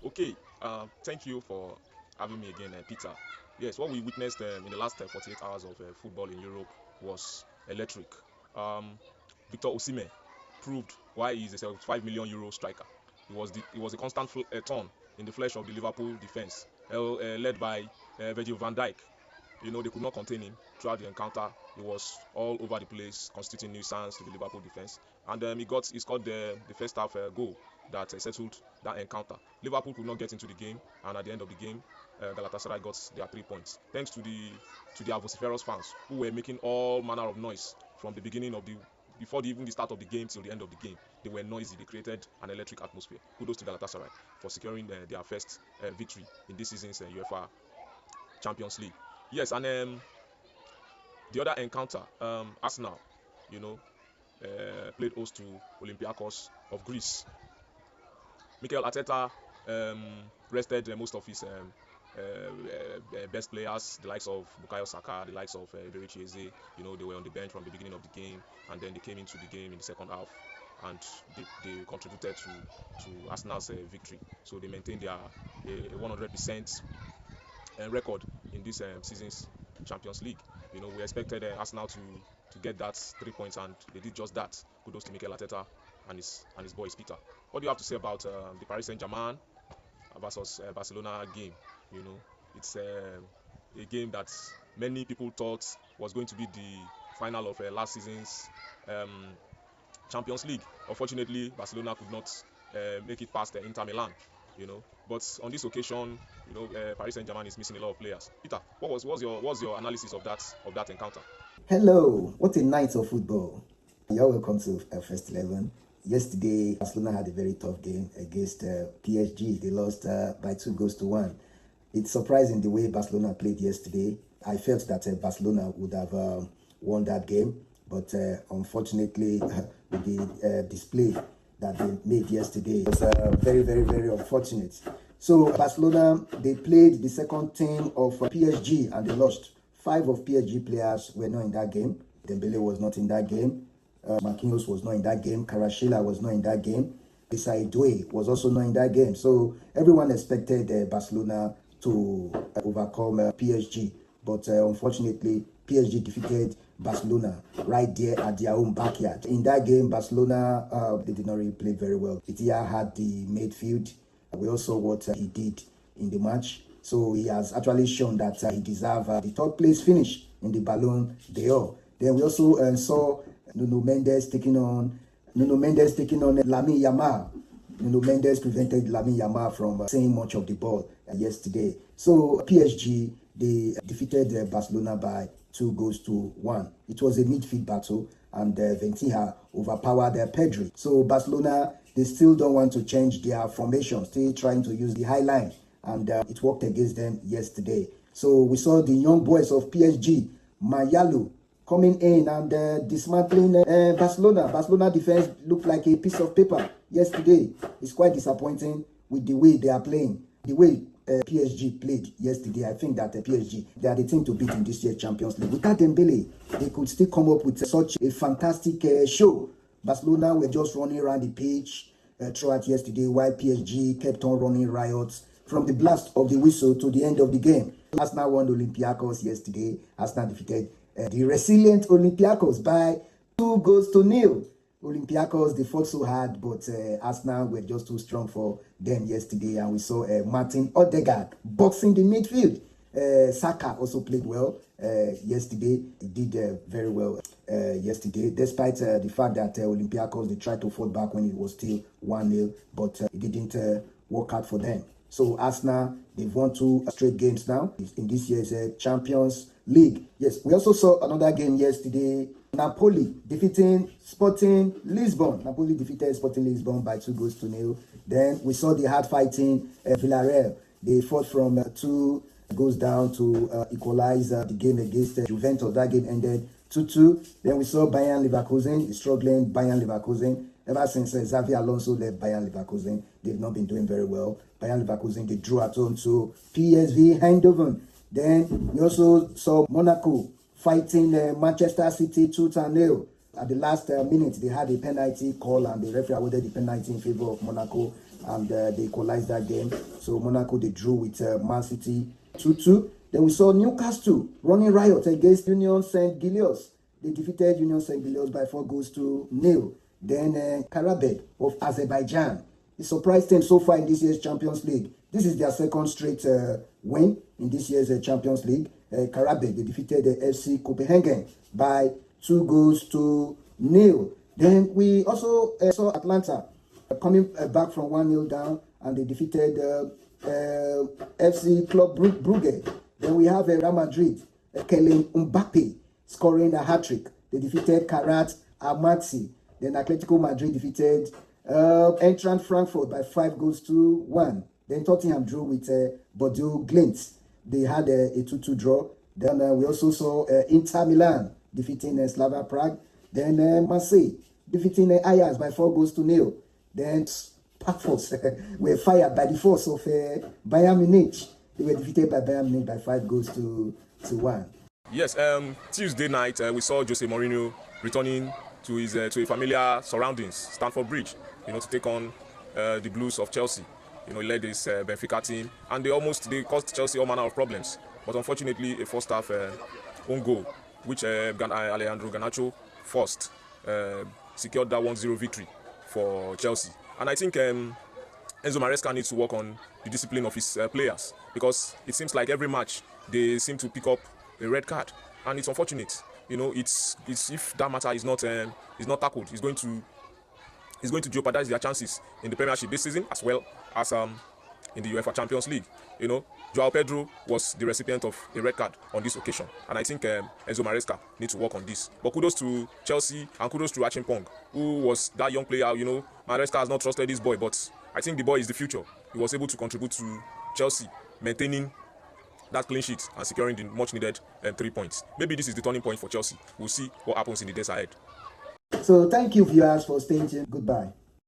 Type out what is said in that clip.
Okay, thank you for having me again, Peter. Yes, what we witnessed in the last 48 hours of football in Europe was electric. Um, Victor Osimhen proved why he is a 75 million euro striker. He was a constant thorn in the flesh of the Liverpool defense, led by Virgil van Dijk. They could not contain him throughout the encounter. He was all over the place, constituting nuisance to the Liverpool defense. And he scored the first half goal that settled that encounter. Liverpool could not get into the game, and at the end of the game, Galatasaray got their 3 points. Thanks to the vociferous fans who were making all manner of noise from the beginning of the before even the start of the game till the end of the game. They were noisy. They created an electric atmosphere. Kudos to Galatasaray for securing their first victory in this season's UEFA Champions League. Yes, and the other encounter, Arsenal, you know, played host to Olympiacos of Greece. Mikel Arteta um, rested most of his best players, the likes of Bukayo Saka, the likes of Iberichi Eze. They were on the bench from the beginning of the game, and then they came into the game in the second half, and they contributed to Arsenal's victory. So they maintained their 100% record in this season's Champions League. We expected Arsenal to get that 3 points, and they did just that. Kudos to Mikel Arteta and his boys, Peter. What do you have to say about the Paris Saint-Germain versus Barcelona game? It's a game that many people thought was going to be the final of last season's um, Champions League. Unfortunately, Barcelona could not make it past Inter Milan. But on this occasion, Paris Saint-Germain is missing a lot of players. Peter, what's your analysis of that encounter? Hello, what a night of football. You're welcome to First 11. Yesterday, Barcelona had a very tough game against PSG. They lost by 2-1. It's surprising the way Barcelona played yesterday. I felt that Barcelona would have won that game, but unfortunately, with the display that they made yesterday, it was very, very, very unfortunate. So Barcelona, they played the second team of PSG and they lost. 5 of PSG players were not in that game. Dembele was not in that game. Marquinhos was not in that game. Kvaratskhelia was not in that game. Issaidoué was also not in that game. So everyone expected Barcelona to overcome PSG. But unfortunately, PSG defeated Barcelona right there at their own backyard. In that game, Barcelona, they did not really play very well. Itia had the midfield. We also saw what he did in the match. So he has actually shown that he deserves the third place finish in the Ballon d'Or. Then we also saw Nuno Mendes taking on Lamine Yamal. Nuno Mendes prevented Lamine Yamal from seeing much of the ball yesterday. So PSG, they defeated Barcelona by 2-1. It was a midfield battle, and Ventija overpowered Pedri. So Barcelona, they still don't want to change their formation, still trying to use the high line, and it worked against them yesterday. So we saw the young boys of PSG, Mayalu, coming in and dismantling Barcelona. Barcelona defense looked like a piece of paper yesterday. It's quite disappointing with the way they are playing. The way PSG played yesterday, I think that PSG, they are the team to beat in this year's Champions League. Without Dembele, they could still come up with such a fantastic show. Barcelona were just running around the pitch throughout yesterday, while PSG kept on running riots from the blast of the whistle to the end of the game. Arsenal won Olympiacos yesterday. Arsenal defeated the resilient Olympiacos by 2-0. Olympiacos, they fought so hard, but Arsenal were just too strong for them yesterday. And we saw Martin Odegaard boxing the midfield. Saka also played well yesterday. He did very well yesterday, despite the fact that Olympiacos, they tried to fight back when it was still 1-0, but it didn't work out for them. So Arsenal, they've won 2 straight games now in this year's Champions League. Yes, we also saw another game yesterday. Napoli defeating Sporting Lisbon. Napoli defeated Sporting Lisbon by 2-0. Then we saw the hard-fighting Villarreal. They fought from 2 goals down to equalize the game against Juventus. That game ended 2-2. Then we saw Bayern Leverkusen, the struggling Bayern Leverkusen. Ever since Xavi Alonso left Bayern Leverkusen, they've not been doing very well. Bayern Leverkusen, they drew at home to PSV Eindhoven. Then we also saw Monaco fighting Manchester City 2-0. At the last minute, they had a penalty call, and the referee awarded the penalty in favor of Monaco. and they equalized that game. So Monaco, they drew with Man City 2-2. Then we saw Newcastle running riot against Union St. Gilloise. They defeated Union St. Gilloise by 4-0. Then Karabakh of Azerbaijan. It surprised them so far in this year's Champions League. This is their second straight win in this year's Champions League. Karabakh, they defeated FC Copenhagen by 2-0. Then we also saw Atlanta coming back from 1-0 down, and they defeated FC Club Brugge. Then we have Real Madrid, Kylian Mbappe scoring a hat-trick. They defeated Karat Almaty. Then Atletico Madrid defeated Eintracht Frankfurt by 5-1. Then Tottenham drew with Bordeaux Glint. They had a 2-2 draw. Then we also saw Inter Milan defeating Slava Prague. Then Marseille defeating Ajax by 4-0. Then Parkforce were fired by the force of Bayern Munich. They were defeated by Bayern Munich by 5-1. Yes, Tuesday night we saw Jose Mourinho returning to his to a familiar surroundings, Stamford Bridge, to take on the Blues of Chelsea. He led his Benfica team, and they caused Chelsea all manner of problems. But unfortunately, a first half own goal, which Alejandro Garnacho forced, secured that 1-0 victory for Chelsea. And I think Enzo Maresca needs to work on the discipline of his players, because it seems like every match they seem to pick up a red card, and it's unfortunate. It's if that matter is not tackled, it's going to jeopardize their chances in the Premiership this season, as well as in the UEFA Champions League. Joao Pedro was the recipient of a red card on this occasion, and I think Enzo Maresca needs to work on this. But kudos to Chelsea and kudos to Achimpong, who was that young player. Maresca has not trusted this boy, but I think the boy is the future. He was able to contribute to Chelsea maintaining that clean sheet and securing the much needed 3 points. Maybe this is the turning point for Chelsea. We'll see what happens in the days ahead. So thank you, viewers, for staying tuned. Goodbye.